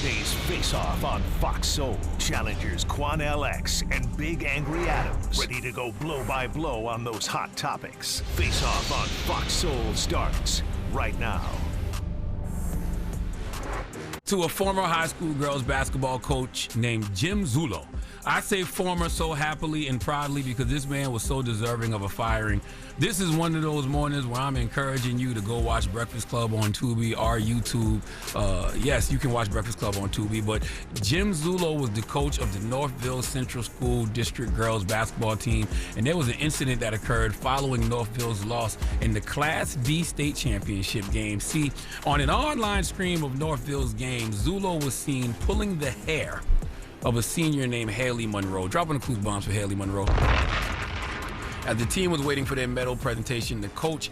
Today's Faceoff on Fox Soul. Challengers Quan LX and Big Angry Adams. Ready to go blow by blow on those hot topics. Faceoff on Fox Soul starts right now. To a former high school girls basketball coach named Jim Zullo. I say former so happily and proudly because this man was so deserving of a firing. This is one of those mornings where I'm encouraging you to go watch Breakfast Club on Tubi or YouTube. Yes, you can watch Breakfast Club on Tubi, but Jim Zullo was the coach of the Northville Central School District girls basketball team, and there was an incident that occurred following Northville's loss in the Class D state championship game. See, on an online stream of Northville's game, Zullo was seen pulling the hair of a senior named Haley Monroe, dropping the clues bombs for Haley Monroe. As the team was waiting for their medal presentation, the coach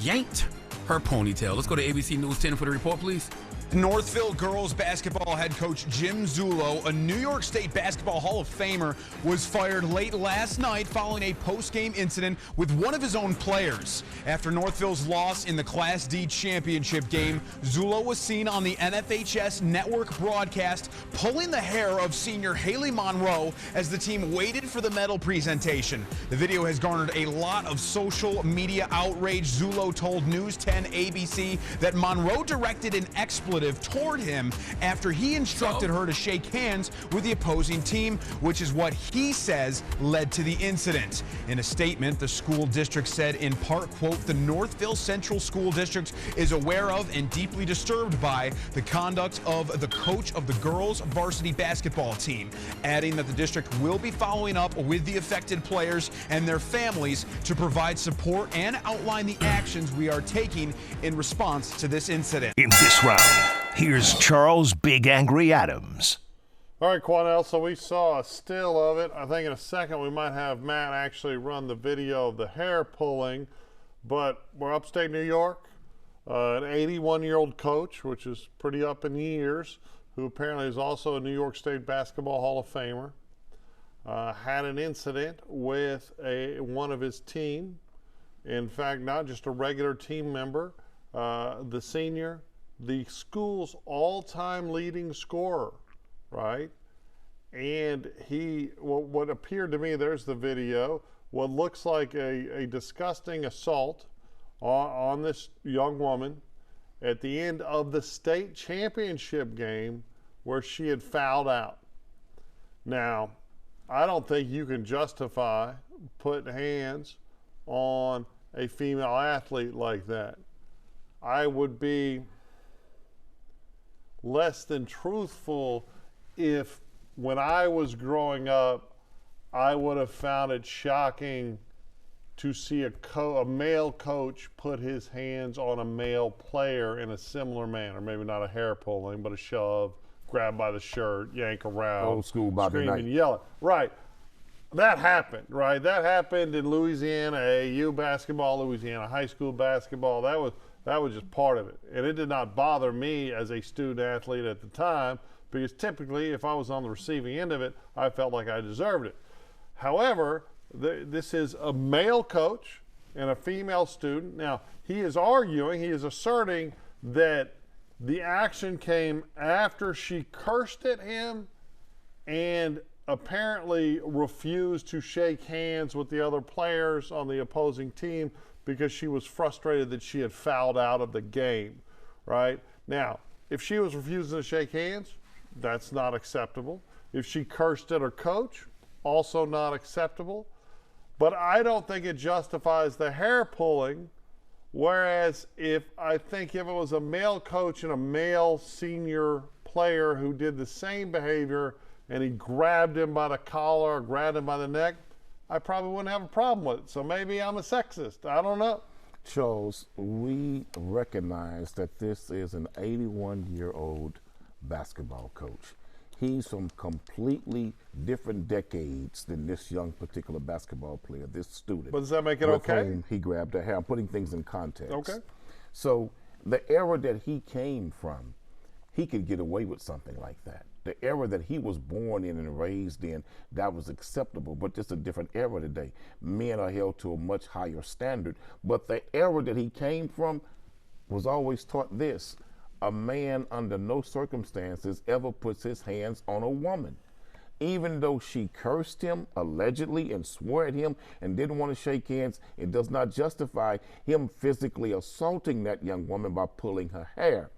yanked her ponytail. Let's go to ABC News 10 for the report, please. Northville girls basketball head coach Jim Zullo, a New York State Basketball Hall of Famer, was fired late last night following a post-game incident with one of his own players. After Northville's loss in the Class D championship game, Zullo was seen on the NFHS network broadcast pulling the hair of senior Haley Monroe as the team waited for the medal presentation. The video has garnered a lot of social media outrage. Zullo told News 10 ABC that Monroe directed an expletive toward him after he instructed her to shake hands with the opposing team, which is what he says led to the incident. In a statement, the school district said in part, quote, the Northville Central School District is aware of and deeply disturbed by the conduct of the coach of the girls varsity basketball team, adding that the district will be following up with the affected players and their families to provide support and outline the actions we are taking in response to this incident. In this round, here's Charles Big Angry Adams. All right, Quanell, so we saw a still of it. I think in a second we might have Matt actually run the video of the hair pulling, but we're upstate New York. An 81-year-old coach, which is pretty up in years, who apparently is also a New York State Basketball Hall of Famer, had an incident with one of his team. In fact, not just a regular team member, the senior, the school's all-time leading scorer, right? And what appeared to me, there's the video, what looks like a disgusting assault on this young woman at the end of the state championship game where she had fouled out. Now, I don't think you can justify putting hands on a female athlete like that. I would be less than truthful if when I was growing up, I would have found it shocking to see a male coach put his hands on a male player in a similar manner. Maybe not a hair pulling, but a shove, grab by the shirt, yank around. Old school Bobby screaming, Knight. yelling. Right. That happened, right? That happened in Louisiana, AAU basketball, Louisiana high school basketball. That was just part of it. And it did not bother me as a student athlete at the time because typically if I was on the receiving end of it, I felt like I deserved it. However, this is a male coach and a female student. Now, he is asserting that the action came after she cursed at him and apparently refused to shake hands with the other players on the opposing team because she was frustrated that she had fouled out of the game, right? Now, if she was refusing to shake hands, that's not acceptable. If she cursed at her coach, also not acceptable. But I don't think it justifies the hair pulling, whereas I think if it was a male coach and a male senior player who did the same behavior and he grabbed him by the collar or grabbed him by the neck, I probably wouldn't have a problem with it. So maybe I'm a sexist. I don't know. Charles, we recognize that this is an 81-year-old basketball coach. He's from completely different decades than this young particular basketball player, this student. But does that make it okay? Whom he grabbed her hair. I'm putting things in context. Okay. So the era that he came from, he could get away with something like that. The era that he was born in and raised in, that was acceptable, but it's a different era today. Men are held to a much higher standard, but the era that he came from was always taught this. a man under no circumstances ever puts his hands on a woman. Even though she cursed him allegedly and swore at him and didn't want to shake hands, it does not justify him physically assaulting that young woman by pulling her hair.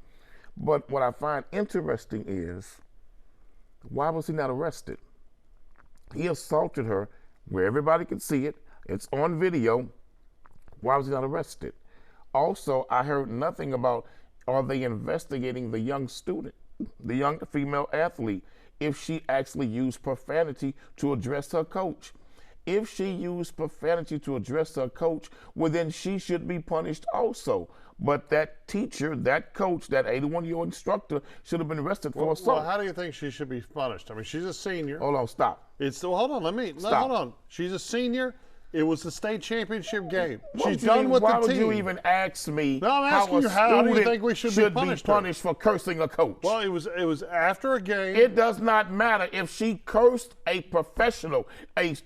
But what I find interesting is, why was he not arrested? He assaulted her where everybody could see it. It's on video. Why was he not arrested? Also, I heard nothing about, are they investigating the young student, the young female athlete, if she actually used profanity to address her coach? If she used profanity to address her coach, well, then she should be punished also. But that teacher, that coach, that 81-year-old instructor should have been arrested for assault. Well, how do you think she should be punished? I mean, she's a senior. Hold on, stop. Hold on. Stop. Hold on. She's a senior. It was the state championship game. She's done with the team. Why would you even ask me? No, I'm asking you, how do you think we should be punished for cursing a coach? Well, it was after a game. It does not matter if she cursed a professional,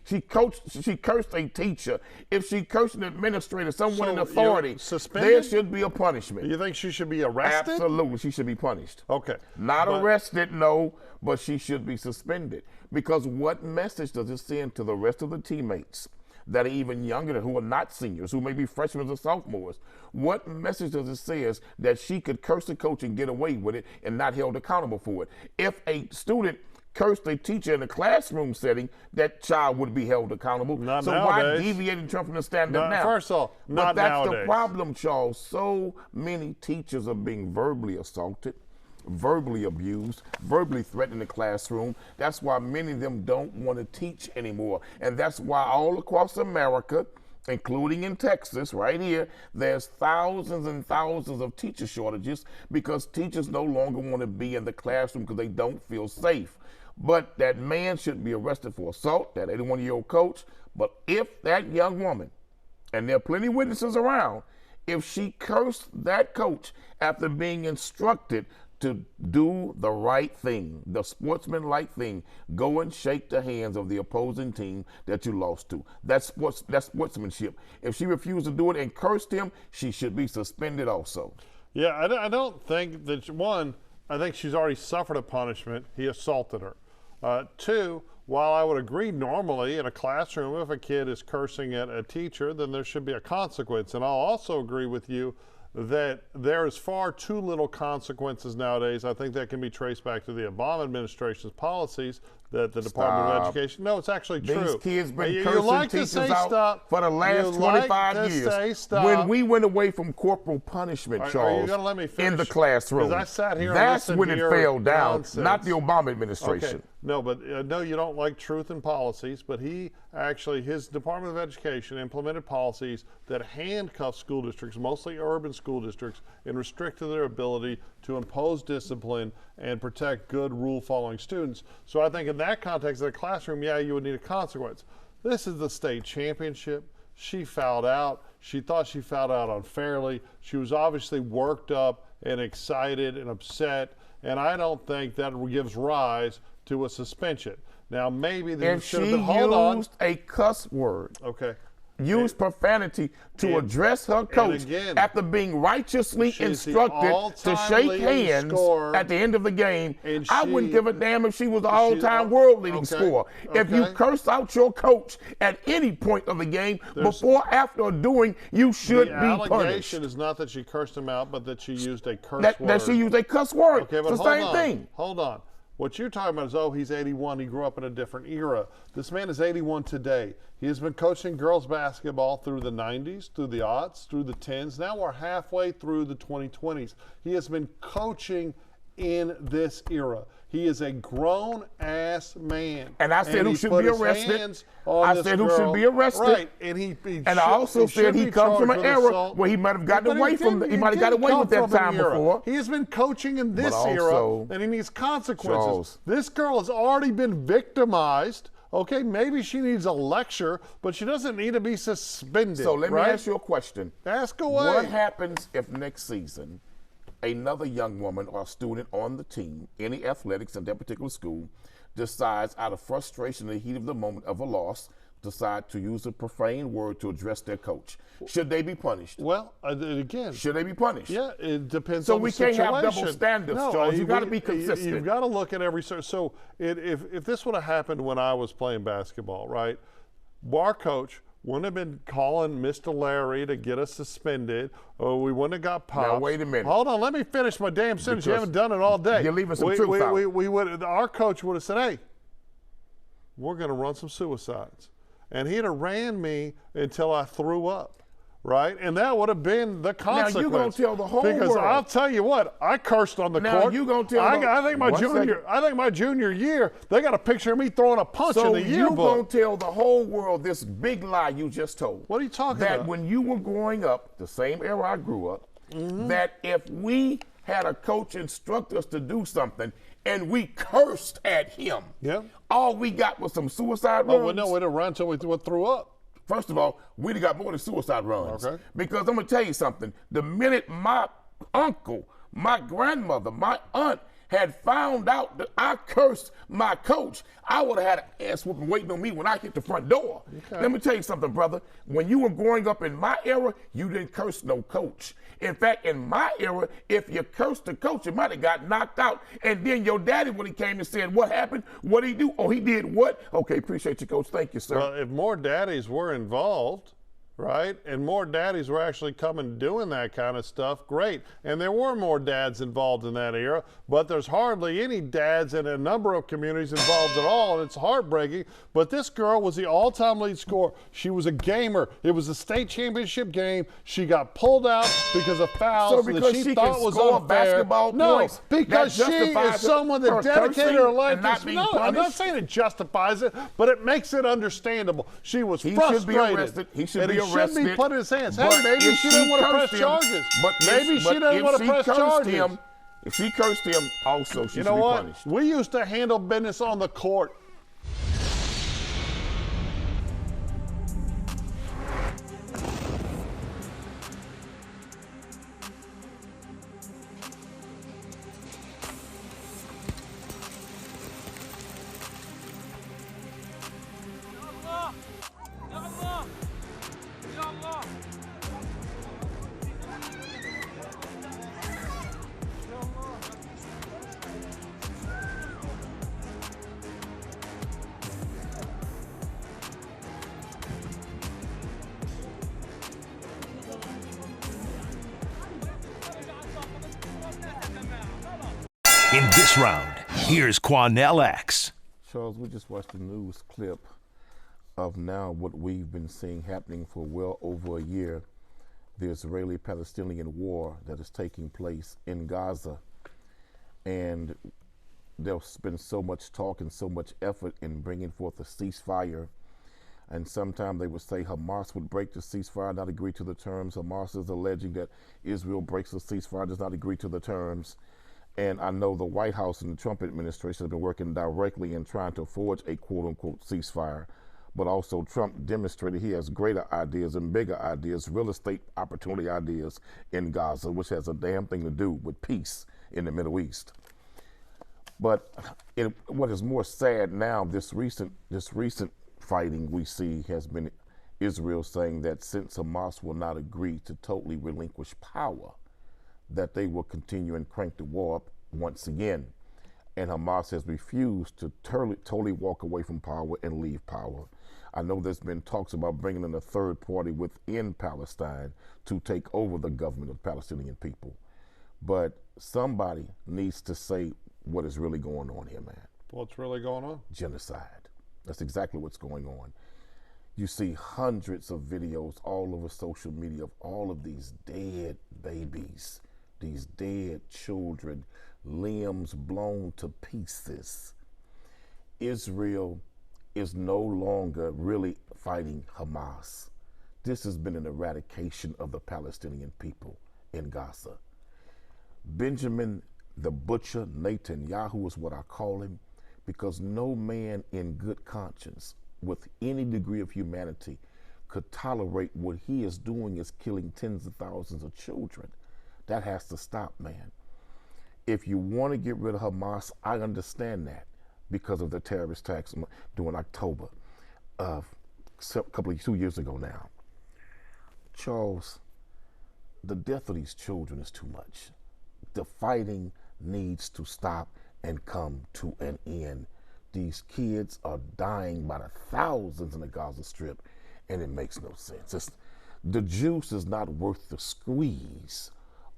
she cursed a teacher, if she cursed an administrator, someone in authority. There should be a punishment. You think she should be arrested? Absolutely, she should be punished. Okay. Not arrested, no, but she should be suspended. Because what message does it send to the rest of the teammates that are even younger, who are not seniors, who may be freshmen or sophomores? What message does it say that she could curse a coach and get away with it and not held accountable for it? If a student cursed a teacher in a classroom setting, that child would be held accountable. Not so nowadays. Why deviate and turn from the standard now? First off, not nowadays. But that's the problem, Charles. So many teachers are being verbally assaulted, verbally abused, verbally threatened in the classroom. That's why many of them don't want to teach anymore. And that's why all across America, including in Texas, right here, there's thousands and thousands of teacher shortages because teachers no longer want to be in the classroom because they don't feel safe. But that man should be arrested for assault, that 81-year-old coach. But if that young woman, and there are plenty of witnesses around, if she cursed that coach after being instructed to do the right thing, the sportsman-like thing, go and shake the hands of the opposing team that you lost to. That's sportsmanship. If she refused to do it and cursed him, she should be suspended also. Yeah, I don't think that, one, I think she's already suffered a punishment. He assaulted her. Two, while I would agree normally in a classroom, if a kid is cursing at a teacher, then there should be a consequence. And I'll also agree with you that there is far too little consequences nowadays. I think that can be traced back to the Obama administration's policies that the Department of Education. No, it's actually true. These kids been cursing teachers out for the last 25 years. Stop. When we went away from corporal punishment, Charles, are you gonna let me finish? in the classroom, I sat here that's and when it fell down, nonsense. not the Obama administration. Okay. No, but no, you don't like truth and policies, but his Department of Education implemented policies that handcuff school districts, mostly urban school districts, and restricted their ability to impose discipline and protect good rule-following students. So I think in that context, in the classroom, yeah, you would need a consequence. This is the state championship. She fouled out. She thought she fouled out unfairly. She was obviously worked up and excited and upset, and I don't think that gives rise to a suspension. Now, maybe there should have been, hold on. Used a cuss word. Okay. Used profanity to address her coach after being righteously instructed to shake hands at the end of the game. I wouldn't give a damn if she was the all-time world-leading scorer. If you curse out your coach at any point of the game, before, after, or during, you should be punished. The allegation is not that she cursed him out, but that she used a curse word. That she used a cuss word. Okay, but it's the same thing. Hold on. What you're talking about is, oh, he's 81. He grew up in a different era. This man is 81 today. He has been coaching girls basketball through the 90s, through the aughts, through the 10s. Now we're halfway through the 2020s. He has been coaching in this era. He is a grown-ass man. And I said who should be arrested. I said who should be arrested. Right. And I also said he comes from an era where he might have gotten away from he might have got away with that time before. He has been coaching in this era, and he needs consequences. Charles, this girl has already been victimized. Okay, maybe she needs a lecture, but she doesn't need to be suspended. So let me ask you a question. Ask away. What happens if next season another young woman or student on the team, any athletics in that particular school, decides out of frustration in the heat of the moment of a loss decide to use a profane word to address their coach? Should they be punished? Well, again, should they be punished? Yeah, it depends so on the situation. So we can't have double standards, no, Charles. You got to be consistent. You've got to look at every. So if this would have happened when I was playing basketball, right? Our coach wouldn't have been calling Mr. Larry to get us suspended, or we wouldn't have got popped. Now, wait a minute. Hold on, let me finish my damn sentence. You haven't done it all day. You're leaving some truth out. Our coach would have said, hey, we're going to run some suicides. And he'd have ran me until I threw up, right? And that would have been the consequence. Now, you're going to tell the whole because world. Because I'll tell you what, I cursed on the now, court. Now, you're going to tell I think my junior year, they got a picture of me throwing a punch in the yearbook. So you're going to tell the whole world this big lie you just told. What are you talking about? That when you were growing up, the same era I grew up, that if we had a coach instruct us to do something and we cursed at him, all we got was some suicide runs. Oh, well, no, we'd have run until we threw up. First of all, we'd have got more than suicide runs. Okay. Because I'm going to tell you something. The minute my uncle, my grandmother, my aunt had found out that I cursed my coach, I would have had an ass whooping waiting on me when I hit the front door. Okay. Let me tell you something, brother. When you were growing up in my era, you didn't curse no coach. In fact, in my era, if you cursed the coach, you might have got knocked out. And then your daddy, when he came and said, what happened? What did he do? Oh, he did what? Okay, appreciate you, coach. Thank you, sir. Well, if more daddies were involved, right, and more daddies were actually coming doing that kind of stuff, great. And there were more dads involved in that era, but there's hardly any dads in a number of communities involved at all, and it's heartbreaking. But this girl was the all-time lead scorer. She was a gamer. It was a state championship game. She got pulled out because of fouls that she thought was unfair. No, because she is someone that dedicated her life to. No, I'm not saying it justifies it, but it makes it understandable. She was frustrated. Should be arrested. He should be arrested. Should be put in his hands. Hey, maybe she didn't want to press charges. Maybe she didn't want to press charges. If she cursed him, also she should be punished. We used to handle business on the court. In this round, here's Quanell X. Charles, we just watched a news clip of now what we've been seeing happening for well over a year, the Israeli-Palestinian war that is taking place in Gaza. And there's been so much talk and so much effort in bringing forth a ceasefire. And sometimes they would say Hamas would break the ceasefire, not agree to the terms. Hamas is alleging that Israel breaks the ceasefire, does not agree to the terms. And I know the White House and the Trump administration have been working directly in trying to forge a quote-unquote ceasefire. But also Trump demonstrated he has greater ideas and bigger ideas, real estate opportunity ideas in Gaza, which has a damn thing to do with peace in the Middle East. But what is more sad now, this recent fighting we see has been Israel saying that since Hamas will not agree to totally relinquish power, that they will continue and crank the war up once again. And Hamas has refused to totally walk away from power and leave power. I know there's been talks about bringing in a third party within Palestine to take over the government of Palestinian people. But somebody needs to say what is really going on here, man. What's really going on? Genocide. That's exactly what's going on. You see hundreds of videos all over social media of all of these dead babies, these dead children, limbs blown to pieces. Israel is no longer really fighting Hamas. This has been an eradication of the Palestinian people in Gaza. Benjamin the Butcher Netanyahu is what I call him, because no man in good conscience with any degree of humanity could tolerate what he is doing is killing tens of thousands of children. That has to stop, man. If you want to get rid of Hamas, I understand that because of the terrorist attacks during October of 2 years ago now. Charles, the death of these children is too much. The fighting needs to stop and come to an end. These kids are dying by the thousands in the Gaza Strip, and it makes no sense. The juice is not worth the squeeze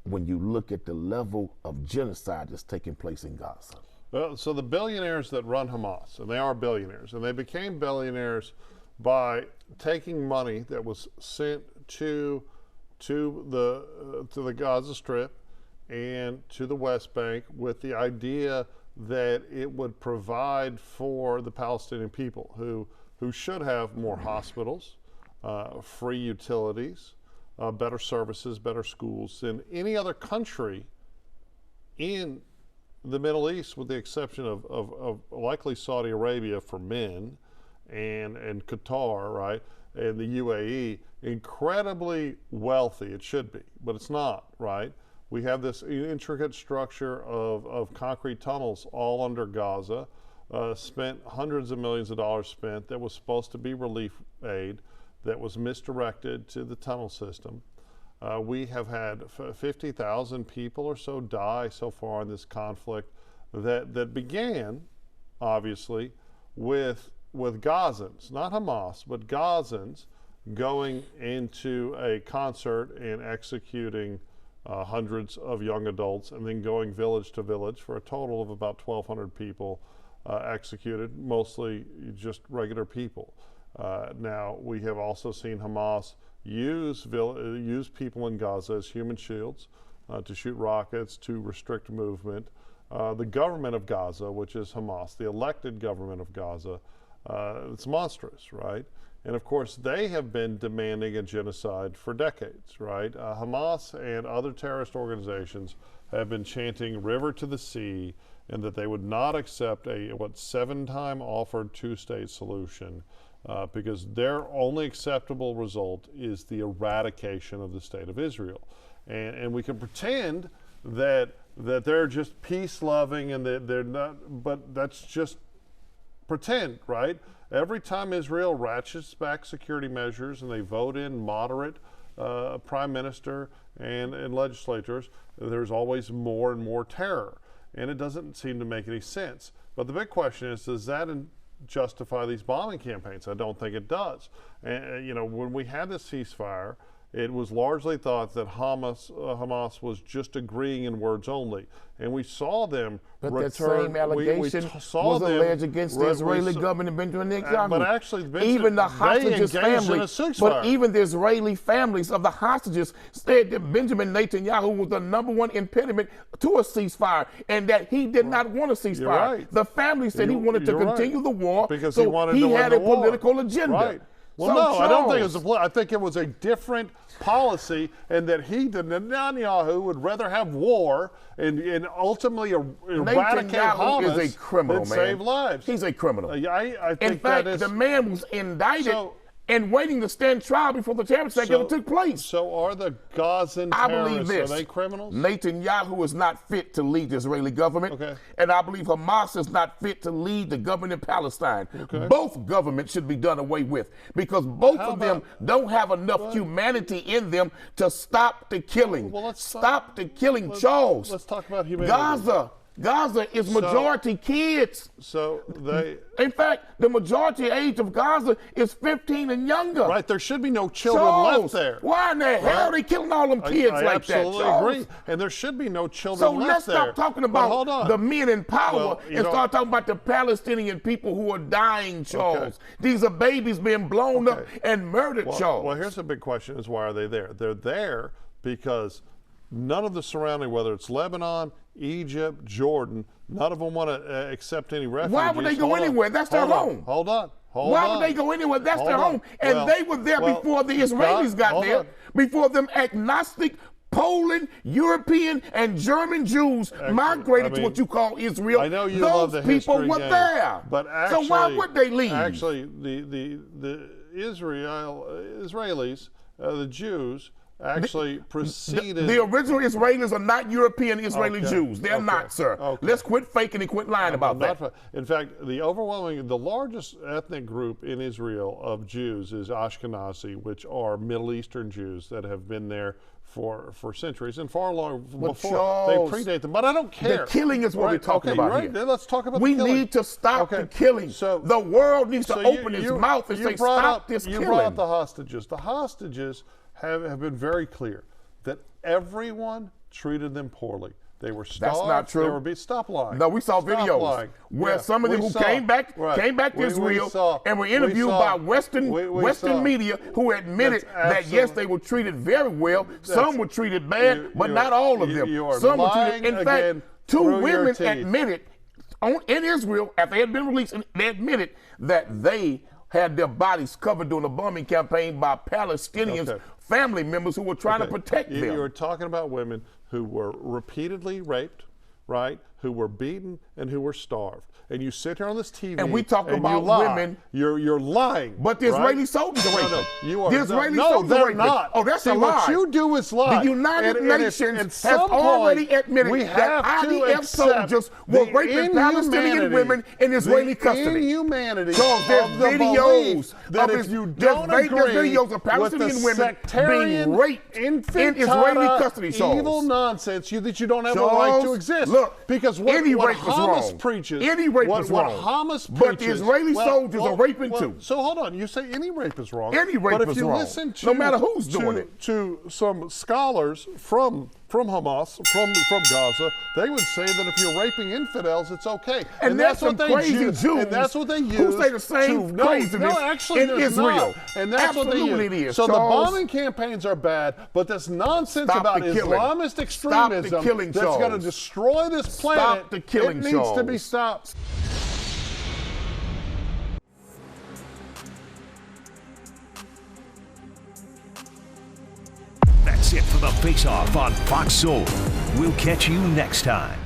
when you look at the level of genocide that's taking place in Gaza. Well, so the billionaires that run Hamas, and they are billionaires, and they became billionaires by taking money that was sent to the Gaza Strip and to the West Bank with the idea that it would provide for the Palestinian people who should have more hospitals, free utilities, better services, better schools than any other country in the Middle East, with the exception of likely Saudi Arabia for men and Qatar, right, and the UAE. Incredibly wealthy, it should be, but it's not, right? We have this intricate structure of concrete tunnels all under Gaza, spent hundreds of millions of dollars spent that was supposed to be relief aid that was misdirected to the tunnel system. We have had 50,000 people or so die so far in this conflict that began, obviously, with Gazans, not Hamas, but Gazans going into a concert and executing hundreds of young adults, and then going village to village for a total of about 1,200 people executed, mostly just regular people. Now, we have also seen Hamas use people in Gaza as human shields to shoot rockets, to restrict movement. The government of Gaza, which is Hamas, the elected government of Gaza, it's monstrous, right? And of course, they have been demanding a genocide for decades, right? Hamas and other terrorist organizations have been chanting river to the sea, and that they would not accept a 7-time offered 2-state solution, because their only acceptable result is the eradication of the state of Israel. And we can pretend that they're just peace-loving and that they're not, but that's just pretend, right? Every time Israel ratchets back security measures and they vote in moderate prime minister and legislators, there's always more and more terror. And it doesn't seem to make any sense. But the big question is, does that justify these bombing campaigns? I don't think it does. And when we had this ceasefire, it was largely thought that Hamas was just agreeing in words only. And we saw them but return. That same allegation was alleged against the Israeli government and Benjamin Netanyahu. But actually, even the hostages' families, but even the Israeli families of the hostages said that Benjamin Netanyahu was the #1 impediment to a ceasefire, and that he did not want a ceasefire. Right. The family said he wanted to continue the war because so he wanted to had win a the war. political agenda. Right. Well, So, no, Charles, I don't think it was I think it was a different policy, and that Netanyahu would rather have war and ultimately eradicate Hamas is a criminal, than man. save lives. He's a criminal. I think In fact, that is, the man was indicted and waiting to stand trial before the terrorist attack ever took place. So are the Gazan I terrorists, believe this. are they criminals? Netanyahu is not fit to lead the Israeli government. Okay. And I believe Hamas is not fit to lead the government in Palestine. Okay. Both governments should be done away with, because both of them don't have enough humanity in them to stop the killing. Well, stop the killing, Charles. Let's talk about humanity. Gaza is majority kids. So they... In fact, the majority age of Gaza is 15 and younger. Right, there should be no children Charles, left there. Why in the hell are they killing all them kids I like that, absolutely Charles? agree. And there should be no children So left let's there. stop talking But hold about on. the men in power Well, and start talking about the Palestinian people who are dying, Charles. These are babies being blown up and murdered, Charles. Well, here's the big question is, why are they there? They're there because none of the surrounding, whether it's Lebanon, Egypt, Jordan, none of them want to accept any refugees. Why would they go anywhere? That's their home. Hold on. Why would they go anywhere? That's their home. And they were there before the Israelis got there, before them agnostic, Poland, European, and German Jews migrated to what you call Israel. I know you Those love the people history were game, there. but actually, so why would they leave? Actually, the Israelis, the Jews, actually preceded. The original Israelis are not European Israeli Okay. Jews. They're Okay. not, sir. Okay. Let's quit faking and quit lying about that. In fact, the largest ethnic group in Israel of Jews is Ashkenazi, which are Middle Eastern Jews that have been there for centuries and far long before Charles, they predate them. But I don't care. The killing is what we're talking about here. Then let's talk about we the killing. need to stop the killing. So the world needs to open its mouth and say, stop this killing. You brought up the hostages. The hostages have been very clear that everyone treated them poorly. They were starved. That's not true. They were stop lying. No, we saw Stop videos lying. where some of them who came back to Israel and were interviewed by Western media who admitted that yes, they were treated very well. Some were treated bad, but not all of them. Some were treated. In fact, 2 women admitted in Israel after they had been released, and they admitted that they had their bodies covered during a bombing campaign by Palestinians, family members who were trying to protect them. You're talking about women who were repeatedly raped, right? Who were beaten and who were starved. And you sit here on this TV and we talk about women. You're lying. But the Israeli soldiers are raping. You are. The Israeli no, soldiers they're are raping. not. Oh, that's See, a lie. What you do is lie. The United Nations has already admitted that IDF soldiers were raping Palestinian women in Israeli custody. Inhumanity. So there's videos that of if you don't agree videos of Palestinian women being raped in Israeli custody. Evil nonsense that you don't have a right to exist. Look, because what Hamas preaches, any rape is wrong. Hamas preaches, but the Israeli soldiers are raping too. So hold on, you say any rape is wrong. Any rape is wrong. But if you listen to, no matter who's doing it, to some scholars from Hamas, from Gaza, they would say that if you're raping infidels, it's okay. And that's what they use. And that's what they use. Who say the same craziness in Israel? And that's Absolutely what they use. It is, so Charles. the bombing campaigns are bad, but this nonsense about Islamist extremism that's going to destroy this planet, it needs to be stopped. That's it for the Face-Off on Fox Soul. We'll catch you next time.